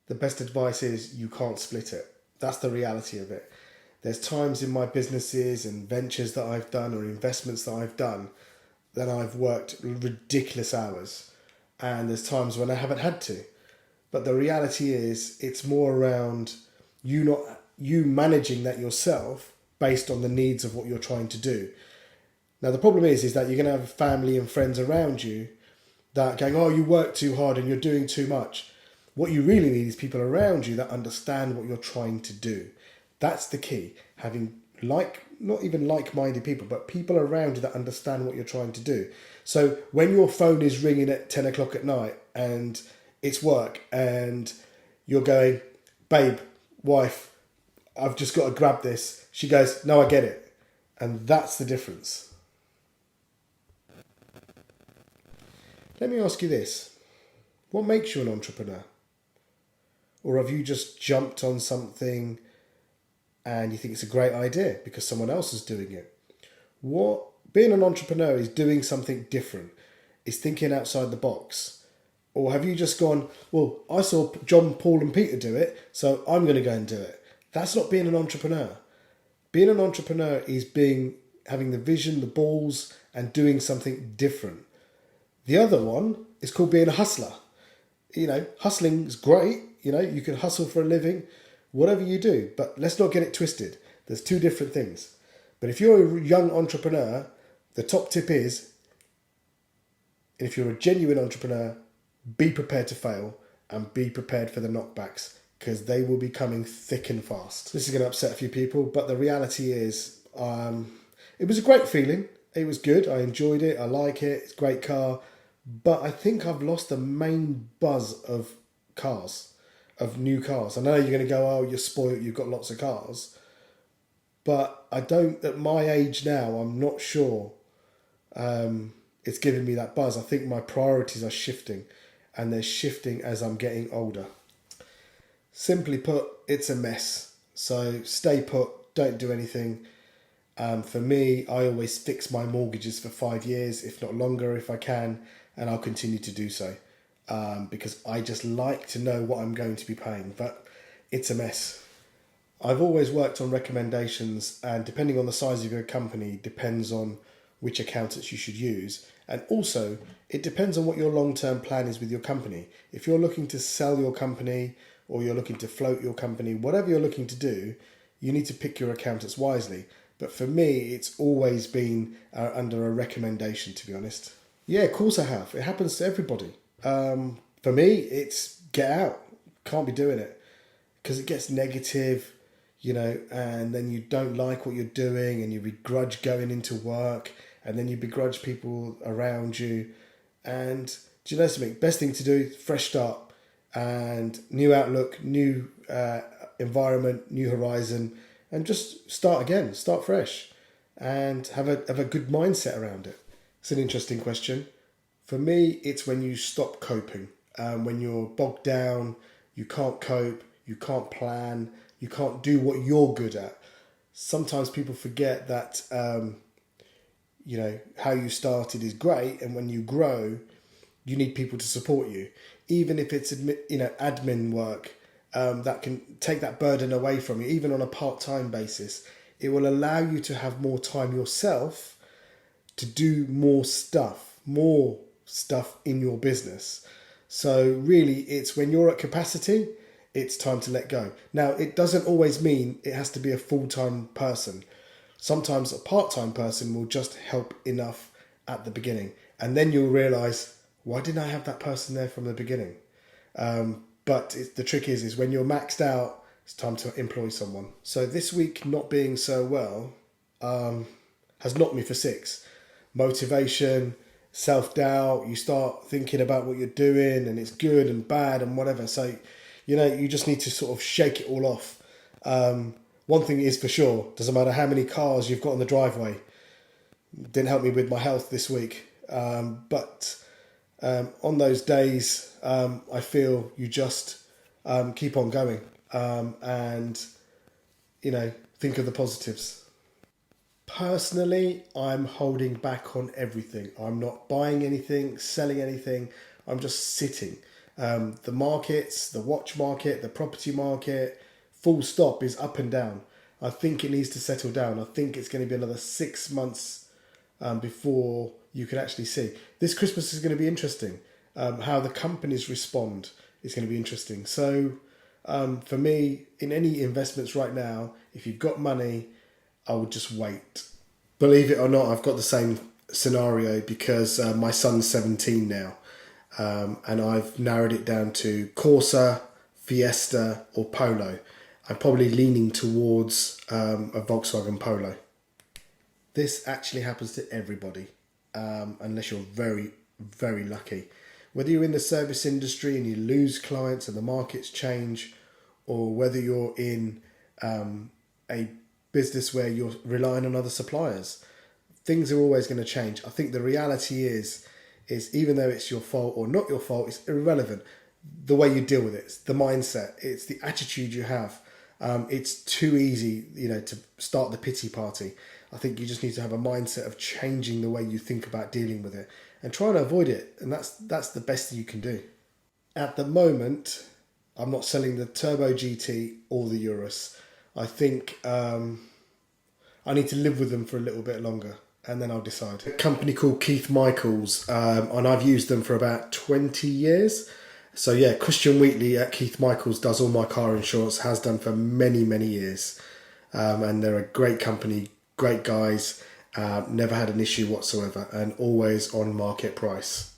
the best advice is you can't split it. That's the reality of it. There's times in my businesses and ventures that I've done or investments that I've done that I've worked ridiculous hours. And there's times when I haven't had to. But the reality is it's more around you managing that yourself based on the needs of what you're trying to do. Now the problem is that you're going to have family and friends around you that are going, oh, you work too hard and you're doing too much. What you really need is people around you that understand what you're trying to do. That's the key. Having not even like-minded people, but people around you that understand what you're trying to do. So when your phone is ringing at 10 o'clock at night and it's work and you're going, babe, wife, I've just got to grab this. She goes, no, I get it. And that's the difference. Let me ask you this. What makes you an entrepreneur? Or have you just jumped on something and you think it's a great idea because someone else is doing it? Being an entrepreneur is doing something different. It's thinking outside the box. Or have you just gone, well, I saw John, Paul and Peter do it, so I'm going to go and do it. That's not being an entrepreneur. Being an entrepreneur is having the vision, the balls, and doing something different. The other one is called being a hustler. Hustling is great. You can hustle for a living, whatever you do, but let's not get it twisted. There's two different things. But if you're a young entrepreneur, the top tip is, if you're a genuine entrepreneur, be prepared to fail and be prepared for the knockbacks because they will be coming thick and fast. This is going to upset a few people, but the reality is it was a great feeling. It was good. I enjoyed it. I like it. It's a great car. But I think I've lost the main buzz of cars, of new cars. I know you're going to go, oh, you're spoiled, you've got lots of cars. But I don't, at my age now, I'm not sure it's giving me that buzz. I think my priorities are shifting, and they're shifting as I'm getting older. Simply put, it's a mess. So stay put, don't do anything. For me, I always fix my mortgages for 5 years, if not longer, if I can, and I'll continue to do so because I just like to know what I'm going to be paying. But it's a mess. I've always worked on recommendations, and depending on the size of your company, depends on which accountants you should use. And also, it depends on what your long-term plan is with your company. If you're looking to sell your company or you're looking to float your company, whatever you're looking to do, you need to pick your accountants wisely. But for me, it's always been under a recommendation, to be honest. Yeah, of course I have. It happens to everybody. For me, it's get out. Can't be doing it because it gets negative, and then you don't like what you're doing and you begrudge going into work and then you begrudge people around you. And do you know something? Best thing to do, fresh start and new outlook, new environment, new horizon, and just start again, start fresh and have a good mindset around it. It's an interesting question. For me, it's when you stop coping, when you're bogged down, you can't cope, you can't plan, you can't do what you're good at. Sometimes people forget that, how you started is great, and when you grow, you need people to support you. Even if it's, admin work, that can take that burden away from you, even on a part-time basis. It will allow you to have more time yourself to do more stuff in your business. So really, it's when you're at capacity, it's time to let go. Now, it doesn't always mean it has to be a full-time person. Sometimes a part-time person will just help enough at the beginning. And then you'll realise, why didn't I have that person there from the beginning? But the trick is when you're maxed out, it's time to employ someone. So this week not being so well has knocked me for six. Motivation, self-doubt, you start thinking about what you're doing and it's good and bad and whatever. So, you just need to sort of shake it all off. One thing is for sure, doesn't matter how many cars you've got on the driveway. Didn't help me with my health this week. But on those days, I feel you just keep on going and, think of the positives. Personally, I'm holding back on everything. I'm not buying anything, selling anything. I'm just sitting. The markets, the watch market, the property market, full stop, is up and down. I think it needs to settle down. I think it's going to be another 6 months before you can actually see. This Christmas is going to be interesting. How the companies respond is going to be interesting. So for me, in any investments right now, if you've got money, I would just wait. Believe it or not, I've got the same scenario because my son's 17 now. And I've narrowed it down to Corsa, Fiesta or Polo. I'm probably leaning towards a Volkswagen Polo. This actually happens to everybody, unless you're very, very lucky. Whether you're in the service industry and you lose clients and the markets change, or whether you're in a business where you're relying on other suppliers, things are always going to change. I think the reality is even though it's your fault or not your fault, it's irrelevant. The way you deal with it, it's the mindset, it's the attitude you have. It's too easy, to start the pity party. I think you just need to have a mindset of changing the way you think about dealing with it and trying to avoid it. And that's the best thing you can do. At the moment, I'm not selling the Turbo GT or the Urus. I think I need to live with them for a little bit longer and then I'll decide. A company called Keith Michaels, and I've used them for about 20 years. So yeah, Christian Wheatley at Keith Michaels does all my car insurance, has done for many, many years. And they're a great company, great guys, never had an issue whatsoever, and always on market price.